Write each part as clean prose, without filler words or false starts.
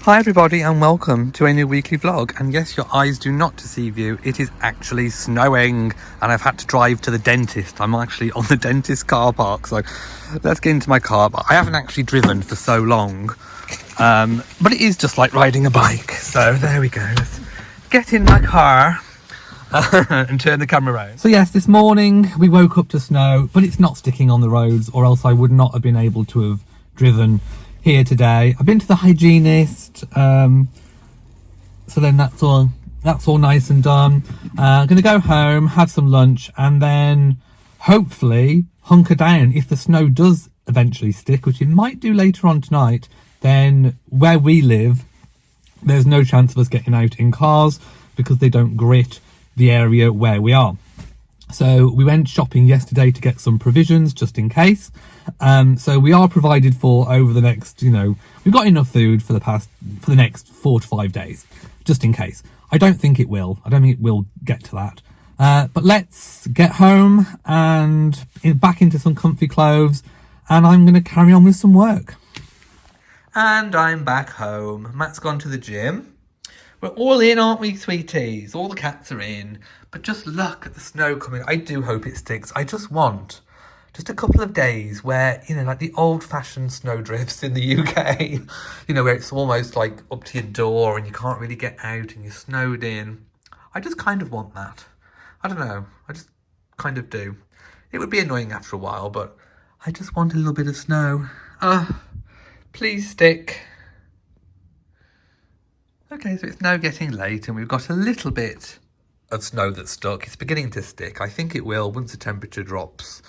Hi everybody and welcome to a new weekly vlog, and yes, your eyes do not deceive you, it is actually snowing and I've had to drive to the dentist. I'm actually on the dentist car park, so let's get into my car. But I haven't actually driven for so long, but it is just like riding a bike, so there we go. Let's get in my car and turn the camera around. So yes, this morning we woke up to snow, but it's not sticking on the roads, or else I would not have been able to have driven here today. I've been to the hygienist, so then that's all nice and done. I'm gonna go home, have some lunch, and then hopefully hunker down. If the snow does eventually stick, which it might do later on tonight, then where we live there's no chance of us getting out in cars because they don't grit the area where we are. So we went shopping yesterday to get some provisions just in case. So we are provided for over the next, we've got enough food for the next 4 to 5 days, just in case. I don't think it will get to that. But let's get home and back into some comfy clothes, and I'm going to carry on with some work. And I'm back home. Matt's gone to the gym. We're all in, aren't we, sweeties? All the cats are in. But just look at the snow coming. I do hope it sticks. I just want just a couple of days where, like the old-fashioned snow drifts in the UK, where it's almost like up to your door and you can't really get out and you're snowed in. I just kind of want that. I don't know. I just kind of do. It would be annoying after a while, but I just want a little bit of snow. Please stick. Okay, so it's now getting late and we've got a little bit of snow that's stuck. It's beginning to stick. I think it will once the temperature drops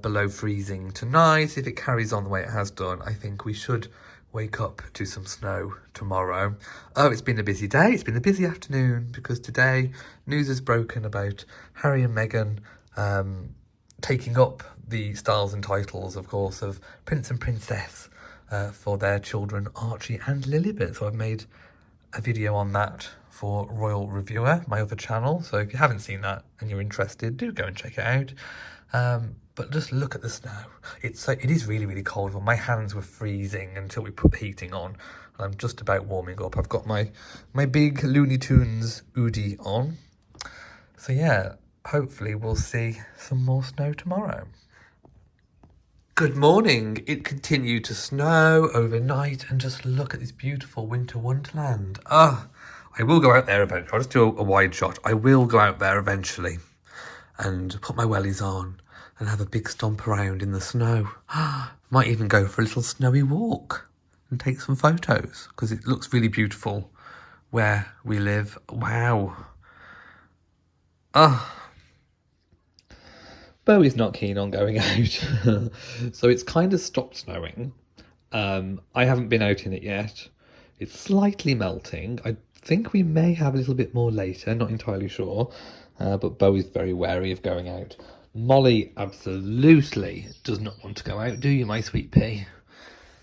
below freezing tonight. If it carries on the way it has done, I think we should wake up to some snow tomorrow. Oh, it's been a busy day. It's been a busy afternoon because today news is broken about Harry and Meghan taking up the styles and titles, of course, of Prince and Princess for their children Archie and Lilibet. So I've made a video on that for Royal Reviewer, my other channel. So if you haven't seen that and you're interested, do go and check it out. But just look at the snow. It is really, really cold. Well, my hands were freezing until we put the heating on. And I'm just about warming up. I've got my big Looney Tunes hoodie on. So yeah, hopefully we'll see some more snow tomorrow. Good morning. It continued to snow overnight, and just look at this beautiful winter wonderland. I will go out there eventually. I'll just do a wide shot. I will go out there eventually and put my wellies on and have a big stomp around in the snow. Might even go for a little snowy walk and take some photos because it looks really beautiful where we live. Wow. Bowie's not keen on going out, so it's kind of stopped snowing. I haven't been out in it yet. It's slightly melting. I think we may have a little bit more later, not entirely sure, but Bowie's very wary of going out. Molly absolutely does not want to go out, do you, my sweet pea?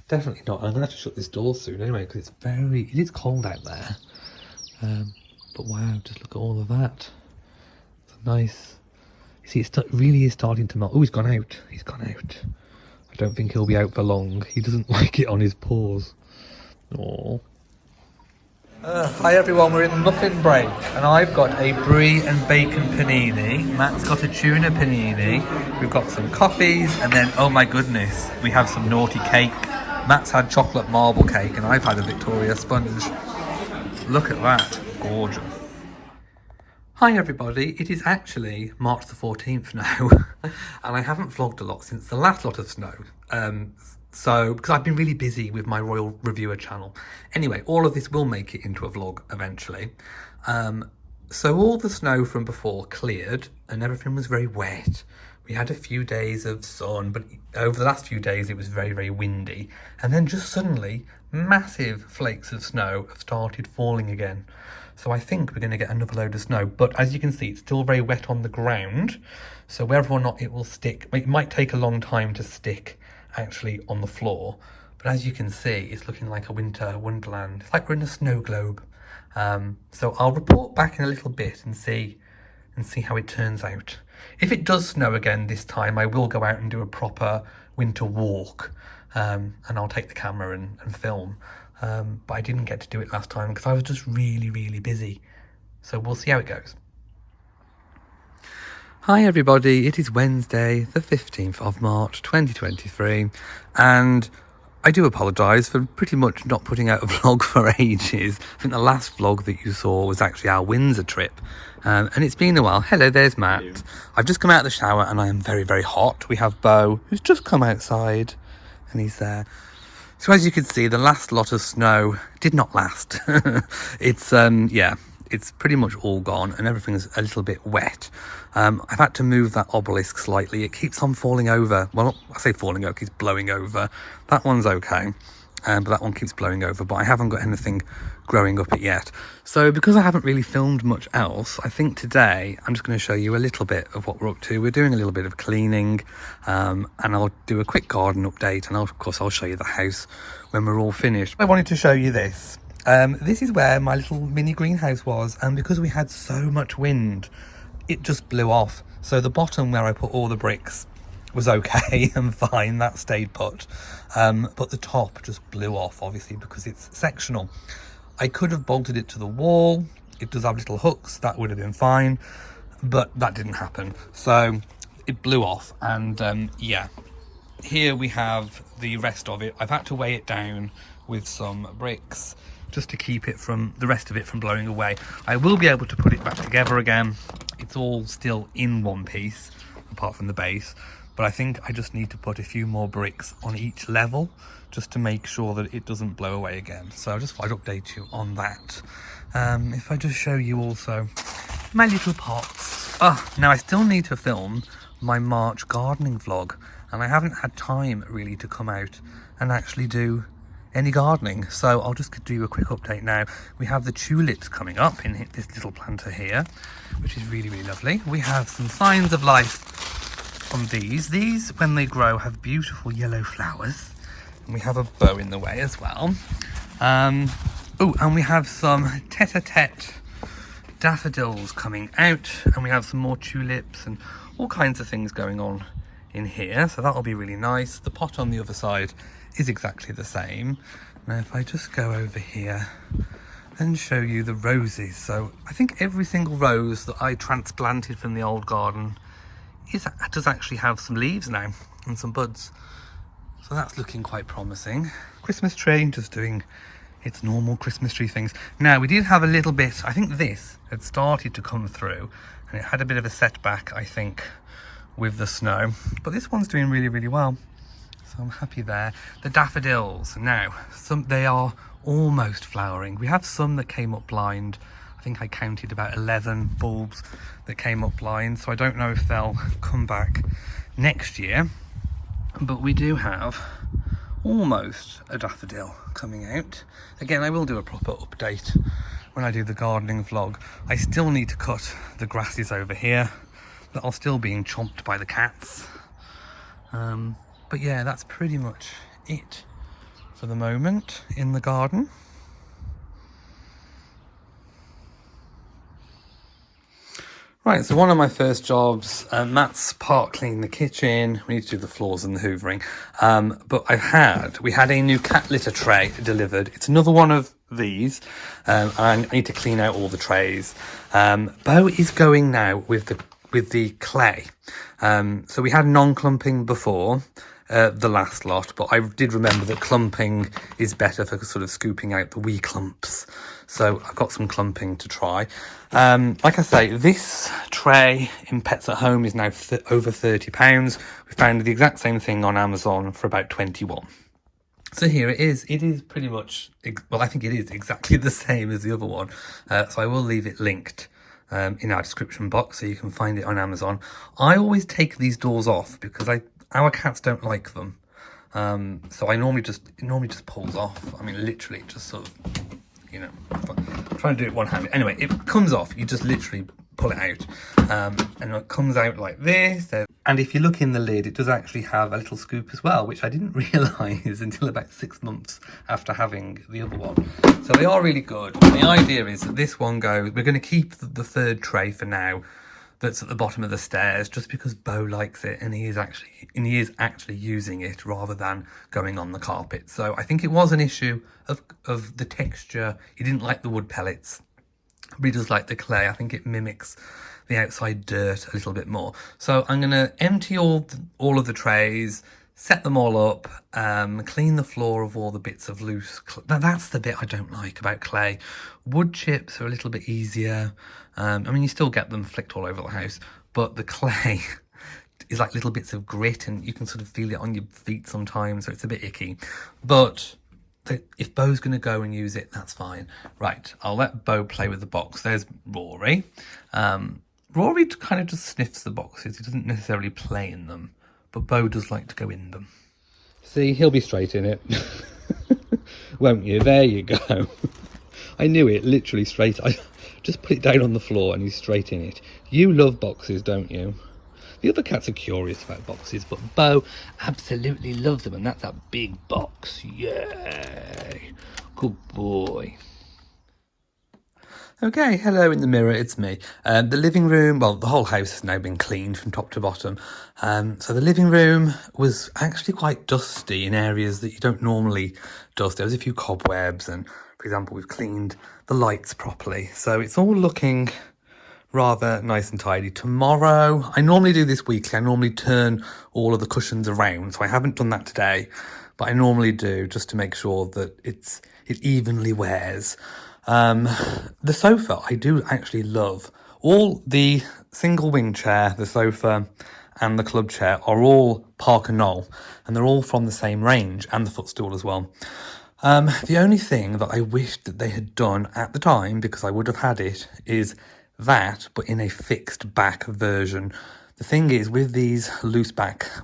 Definitely not. I'm going to have to shut this door soon anyway, because it is cold out there. But wow, just look at all of that. It's a nice... See, it really is starting to melt. Oh, he's gone out. He's gone out. I don't think he'll be out for long. He doesn't like it on his paws. Aww. Hi everyone, we're in the muffin break and I've got a brie and bacon panini. Matt's got a tuna panini. We've got some coffees, and then, oh my goodness, we have some naughty cake. Matt's had chocolate marble cake and I've had a Victoria sponge. Look at that. Gorgeous. Hi everybody, it is actually March the 14th now, and I haven't vlogged a lot since the last lot of snow, because I've been really busy with my Royal Reviewer channel. Anyway, all of this will make it into a vlog eventually. So all the snow from before cleared and everything was very wet. We had a few days of sun, but over the last few days it was very, very windy. And then just suddenly, massive flakes of snow have started falling again. So I think we're going to get another load of snow. But as you can see, it's still very wet on the ground. So whether or not it will stick, it might take a long time to stick actually on the floor. But as you can see, it's looking like a winter wonderland. It's like we're in a snow globe. So I'll report back in a little bit and see how it turns out. If it does snow again this time, I will go out and do a proper winter walk. And I'll take the camera and film. but I didn't get to do it last time because I was just really busy. So we'll see how it goes. Hi everybody, it is Wednesday the 15th of March 2023, and I do apologise for pretty much not putting out a vlog for ages. I think the last vlog that you saw was actually our Windsor trip, and it's been a while. Hello, there's Matt. Hello. I've just come out of the shower and I am very hot. We have Bo, who's just come outside, and he's there. So as you can see, the last lot of snow did not last. It's, yeah, it's pretty much all gone and everything's a little bit wet. I've had to move that obelisk slightly. It keeps on falling over. Well, I say falling over, it keeps blowing over. That one's okay, but that one keeps blowing over, but I haven't got anything growing up it yet. So because I haven't really filmed much else, I think today I'm just going to show you a little bit of what we're up to. We're doing a little bit of cleaning, and I'll do a quick garden update, and of course I'll show you the house when we're all finished. I wanted to show you this. This is where my little mini greenhouse was, and because we had so much wind, it just blew off. So the bottom where I put all the bricks was okay and fine, that stayed put, but the top just blew off, obviously because it's sectional. I could have bolted it to the wall. It does have little hooks, that would have been fine, but that didn't happen, so it blew off. And yeah, here we have the rest of it. I've had to weigh it down with some bricks just to keep it from the rest of it from blowing away. I will be able to put it back together again. It's all still in one piece apart from the base, but I think I just need to put a few more bricks on each level just to make sure that it doesn't blow away again. So I just thought I'd update you on that. If I just show you also my little pots. Now I still need to film my March gardening vlog, and I haven't had time really to come out and actually do any gardening, so I'll just do you a quick update now. We have the tulips coming up in this little planter here, which is really lovely. We have some signs of life on these. These, when they grow, have beautiful yellow flowers, and we have a bow in the way as well. Oh, and we have some tete-a-tete daffodils coming out, and we have some more tulips and all kinds of things going on in here, so that'll be really nice. The pot on the other side is exactly the same. Now if I just go over here and show you the roses, so I think every single rose that I transplanted from the old garden does actually have some leaves now and some buds, so that's looking quite promising. Christmas tree just doing its normal Christmas tree things. Now we did have a little bit, I think this had started to come through and it had a bit of a setback, I think, with the snow, but this one's doing really well, so I'm happy there. The daffodils, now they are almost flowering. We have some that came up blind. I think I counted about 11 bulbs that came up blind, so I don't know if they'll come back next year, but we do have almost a daffodil coming out. Again, I will do a proper update when I do the gardening vlog. I still need to cut the grasses over here that are still being chomped by the cats. But yeah, that's pretty much it for the moment in the garden. Right, so one of my first jobs, Matt's part cleaning the kitchen. We need to do the floors and the hoovering. But we had a new cat litter tray delivered. It's another one of these, and I need to clean out all the trays. Bo is going now with the clay. So we had non-clumping before the last lot, but I did remember that clumping is better for sort of scooping out the wee clumps. So I've got some clumping to try. Like I say, this tray in Pets at Home is now over £30. We found the exact same thing on Amazon for about 21. So here it is. It is pretty much, well, I think it is exactly the same as the other one. So I will leave it linked in our description box so you can find it on Amazon. I always take these doors off because our cats don't like them. So it normally just pulls off. I mean, literally just sort of, you know, I'm trying to do it one-handed. Anyway, it comes off. You just literally pull it out, and it comes out like this. And if you look in the lid, it does actually have a little scoop as well, which I didn't realise until about 6 months after having the other one. So they are really good. And the idea is that this one goes, we're going to keep the third tray for now. that's at the bottom of the stairs, just because Bo likes it and he is actually using it rather than going on the carpet. So I think it was an issue of the texture. He didn't like the wood pellets, but he does like the clay. I think it mimics the outside dirt a little bit more. So I'm going to empty all of the trays, set them all up, clean the floor of all the bits of loose now that's the bit I don't like about clay. Wood chips are a little bit easier. I mean, you still get them flicked all over the house, but the clay is like little bits of grit and you can sort of feel it on your feet sometimes, so it's a bit icky. But if Bo's going to go and use it, that's fine. Right, I'll let Bo play with the box. There's Rory. Rory kind of just sniffs the boxes. He doesn't necessarily play in them, but Bo does like to go in them. See, he'll be straight in it. Won't you? There you go. I knew it, literally straight. I just put it down on the floor and he's straight in it. You love boxes, don't you? The other cats are curious about boxes, but Bo absolutely loves them, and that's a big box. Yay! Good boy. Okay, hello in the mirror, it's me. The living room, well, the whole house has now been cleaned from top to bottom. So the living room was actually quite dusty in areas that you don't normally dust. There was a few cobwebs and, for example, we've cleaned the lights properly. So it's all looking rather nice and tidy. Tomorrow, I normally do this weekly. I normally turn all of the cushions around. So I haven't done that today, but I normally do just to make sure that it evenly wears. The sofa, I do actually love. All the single wing chair, the sofa and the club chair are all Parker Knoll, and they're all from the same range, and the footstool as well. The only thing that I wished that they had done at the time, because I would have had it, is that, but in a fixed back version. The thing is, with these loose backs,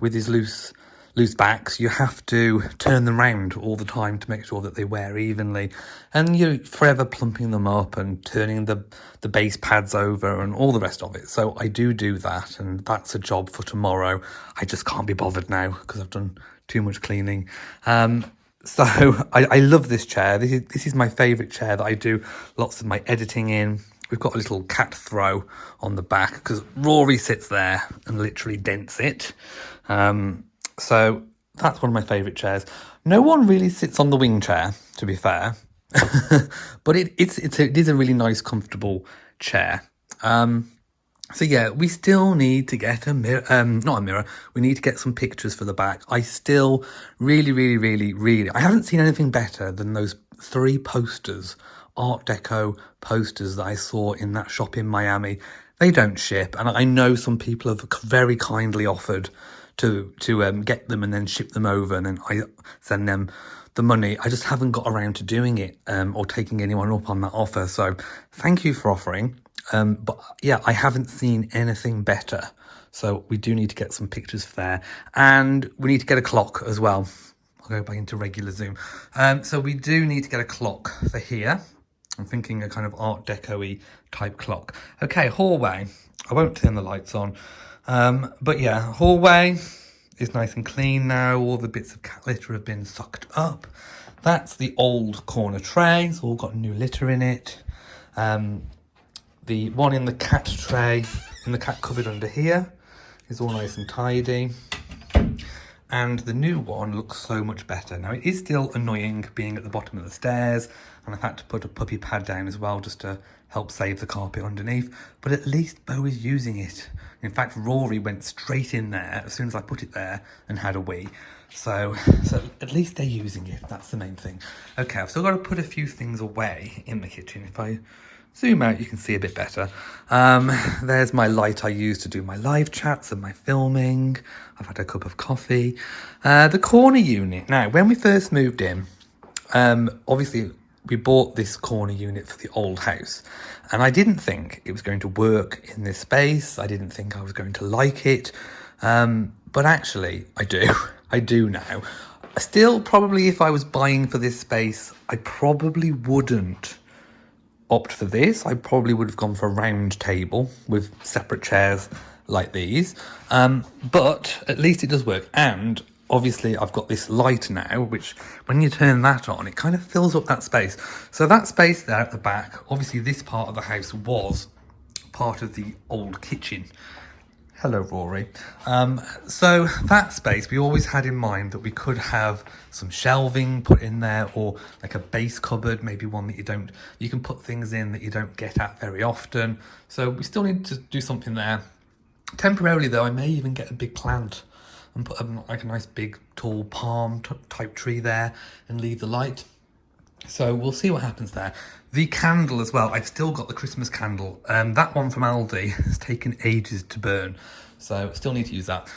you have to turn them round all the time to make sure that they wear evenly, and you're forever plumping them up and turning the base pads over and all the rest of it. So I do that, and that's a job for tomorrow. I just can't be bothered now because I've done too much cleaning. So I love this chair. This is my favourite chair that I do lots of my editing in. We've got a little cat throw on the back because Rory sits there and literally dents it. So that's one of my favourite chairs. No one really sits on the wing chair, to be fair, but it is a really nice, comfortable chair. So yeah, we still need to get a mirror, not a mirror, we need to get some pictures for the back. I still really, I haven't seen anything better than those 3 posters, Art Deco posters that I saw in that shop in Miami. They don't ship, and I know some people have very kindly offered to get them and then ship them over, and then I send them the money. I just haven't got around to doing it or taking anyone up on that offer. So thank you for offering. But yeah, I haven't seen anything better. So we do need to get some pictures for there, and we need to get a clock as well. I'll go back into regular zoom. So we do need to get a clock for here. I'm thinking a kind of Art Deco-y type clock. Okay, hallway. I won't turn the lights on. But yeah, hallway is nice and clean now. All the bits of cat litter have been sucked up. That's the old corner tray. It's all got new litter in it. The one in the cat tray, in the cat cupboard under here, is all nice and tidy. And the new one looks so much better. Now, it is still annoying being at the bottom of the stairs, and I've had to put a puppy pad down as well just to help save the carpet underneath, but at least Bo is using it. In fact, Rory went straight in there as soon as I put it there and had a wee. So at least they're using it. That's the main thing. Okay, I've still got to put a few things away in the kitchen. If I zoom out, you can see a bit better. There's my light I use to do my live chats and my filming. I've had a cup of coffee. The corner unit. Now, when we first moved in, obviously we bought this corner unit for the old house, and I didn't think it was going to work in this space. I didn't think I was going to like it, but actually I do. I do now. Still, probably if I was buying for this space, I probably wouldn't opt for this. I probably would have gone for a round table with separate chairs like these, but at least it does work. And obviously I've got this light now, which when you turn that on, it kind of fills up that space. So that space there at the back, obviously this part of the house was part of the old kitchen. Hello, Rory. So that space, we always had in mind that we could have some shelving put in there, or like a base cupboard, maybe one that you can put things in that you don't get at very often. So we still need to do something there. Temporarily though, I may even get a big plant and put like a nice big tall palm type tree there and leave the light. So we'll see what happens there. The candle as well, I've still got the Christmas candle. That one from Aldi has taken ages to burn, so still need to use that.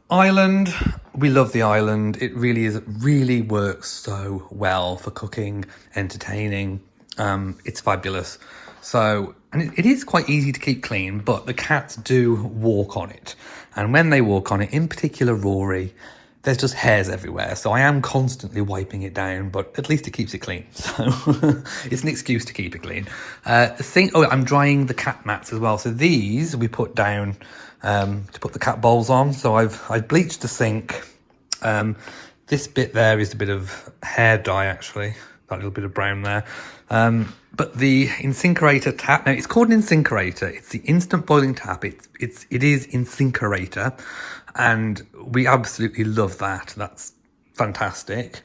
Island, we love the island. It really works so well for cooking, entertaining. It's fabulous. So, and it is quite easy to keep clean, but the cats do walk on it. And when they walk on it, in particular Rory, there's just hairs everywhere. So I am constantly wiping it down, but at least it keeps it clean. So it's an excuse to keep it clean. I'm drying the cat mats as well. So these we put down to put the cat bowls on. So I've bleached the sink. This bit there is a bit of hair dye actually, that little bit of brown there. But the incinerator tap, now it's called an incinerator. It's the instant boiling tap. It is incinerator, and we absolutely love that. That's fantastic.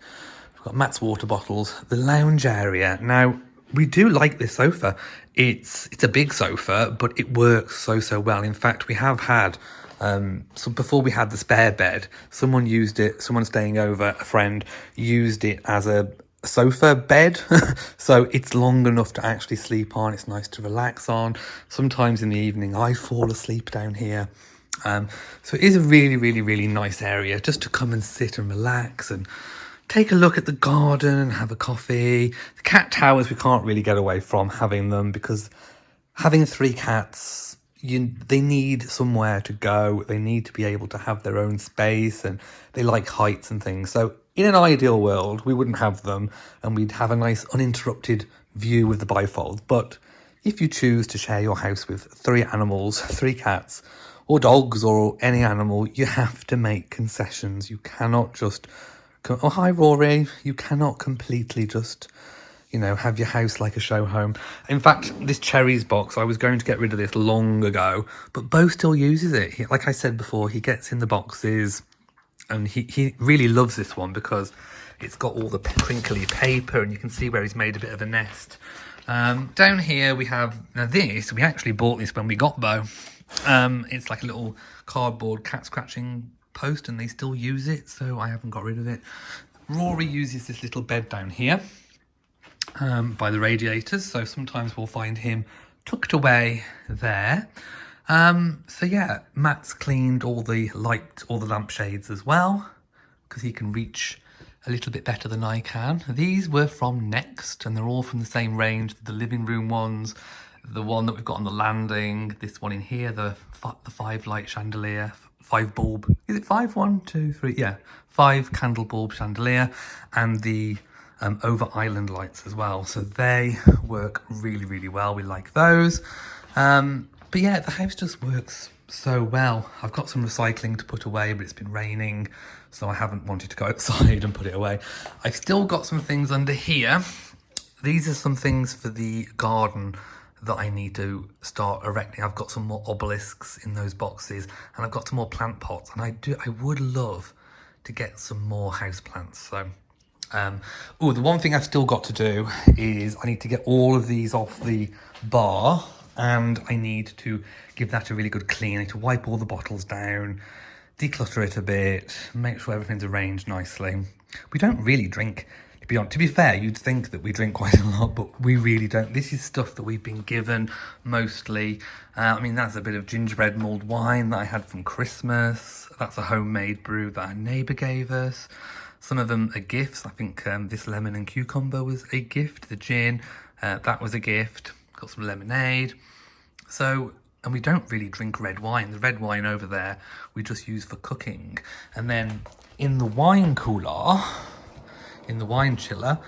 We've got Matt's water bottles, the lounge area. Now we do like this sofa. It's a big sofa, but it works so well. In fact, we have had so before we had the spare bed, someone staying over, a friend used it as a sofa bed. So it's long enough to actually sleep on. It's nice to relax on. Sometimes in the evening I fall asleep down here. So it is a really nice area just to come and sit and relax and take a look at the garden and have a coffee. The cat towers, we can't really get away from having them, because having 3 cats, they need somewhere to go. They need to be able to have their own space, and they like heights and things. So in an ideal world, we wouldn't have them, and we'd have a nice uninterrupted view with the bifold. But if you choose to share your house with 3 animals, 3 cats, or dogs, or any animal, you have to make concessions. You cannot just oh, hi Rory. You cannot completely just, have your house like a show home. In fact, this cherries box, I was going to get rid of this long ago, but Bo still uses it. Like I said before, he gets in the boxes, and he really loves this one because it's got all the crinkly paper, and you can see where he's made a bit of a nest. Down here we have, now this, we actually bought this when we got Bo. It's like a little cardboard cat scratching post, and they still use it, so I haven't got rid of it. Rory uses this little bed down here by the radiators, so sometimes we'll find him tucked away there. So yeah, Matt's cleaned all the lampshades as well, because he can reach a little bit better than I can. These were from Next, and they're all from the same range. The living room ones, the one that we've got on the landing, this one in here, the 5 light chandelier, 5 bulb, is it 5? 1, 2, 3, yeah, 5 candle bulb chandelier, and the over island lights as well. So they work really well. We like those. But yeah, the house just works so well. I've got some recycling to put away, but it's been raining, so I haven't wanted to go outside and put it away. I've still got some things under here. These are some things for the garden that I need to start erecting. I've got some more obelisks in those boxes, and I've got some more plant pots, and I would love to get some more house plants. So the one thing I've still got to do is I need to get all of these off the bar, and I need to give that a really good clean. I need to wipe all the bottles down, declutter it a bit, make sure everything's arranged nicely. We don't really drink, to be fair, you'd think that we drink quite a lot, but we really don't. This is stuff that we've been given mostly. That's a bit of gingerbread mulled wine that I had from Christmas. That's a homemade brew that our neighbour gave us. Some of them are gifts. I think this lemon and cucumber was a gift. The gin, that was a gift. Got some lemonade. So, and we don't really drink red wine. The red wine over there, we just use for cooking. And then in the wine cooler, in the wine chiller,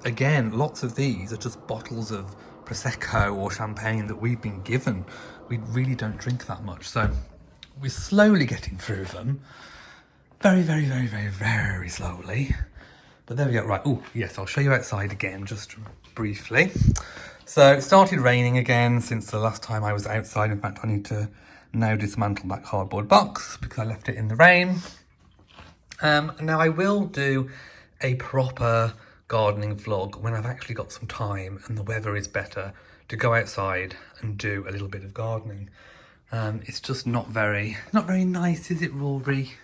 again, lots of these are just bottles of Prosecco or champagne that we've been given. We really don't drink that much. So we're slowly getting through them. Very slowly. But there we go. Right. Oh, yes, I'll show you outside again, just briefly. So it started raining again since the last time I was outside. In fact, I need to now dismantle that cardboard box because I left it in the rain. Now I will do a proper gardening vlog when I've actually got some time and the weather is better to go outside and do a little bit of gardening. It's just not very nice, is it, Rory?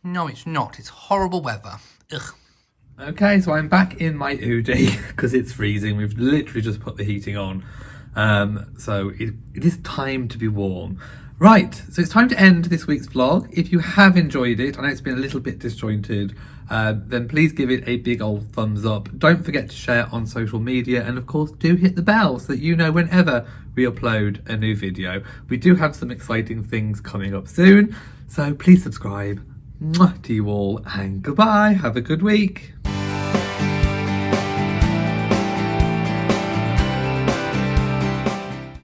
No, it's not. It's horrible weather. Ugh. Okay, so I'm back in my Oodie because it's freezing. We've literally just put the heating on. So it is time to be warm. Right, so it's time to end this week's vlog. If you have enjoyed it, I know it's been a little bit disjointed, then please give it a big old thumbs up. Don't forget to share on social media, and of course do hit the bell so that you know whenever we upload a new video. We do have some exciting things coming up soon, so please subscribe. Mwah to you all, and goodbye. Have a good week.